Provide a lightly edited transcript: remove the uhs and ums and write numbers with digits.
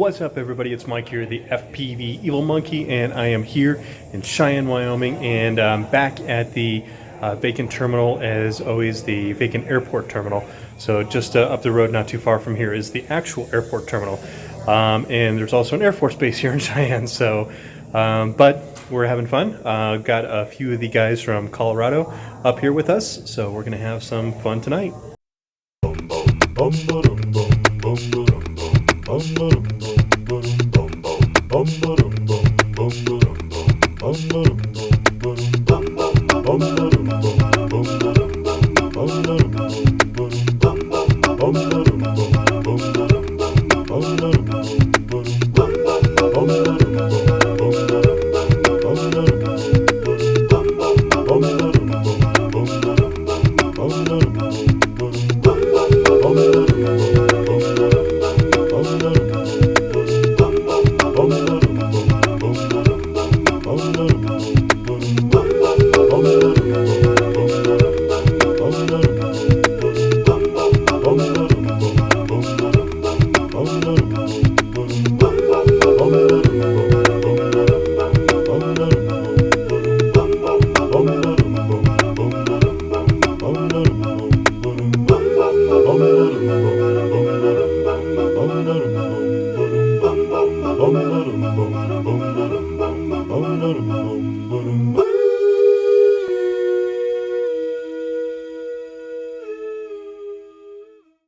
What's up, everybody? It's Mike here, the FPV Evil Monkey, and I am here in Cheyenne, Wyoming, and back at the vacant terminal, as always, the vacant airport terminal. So just up the road, not too far from here, is the actual airport terminal. And there's also an Air Force base here in Cheyenne, so, but we're having fun. Got a few of the guys from Colorado up here with us, so we're going to have some fun tonight.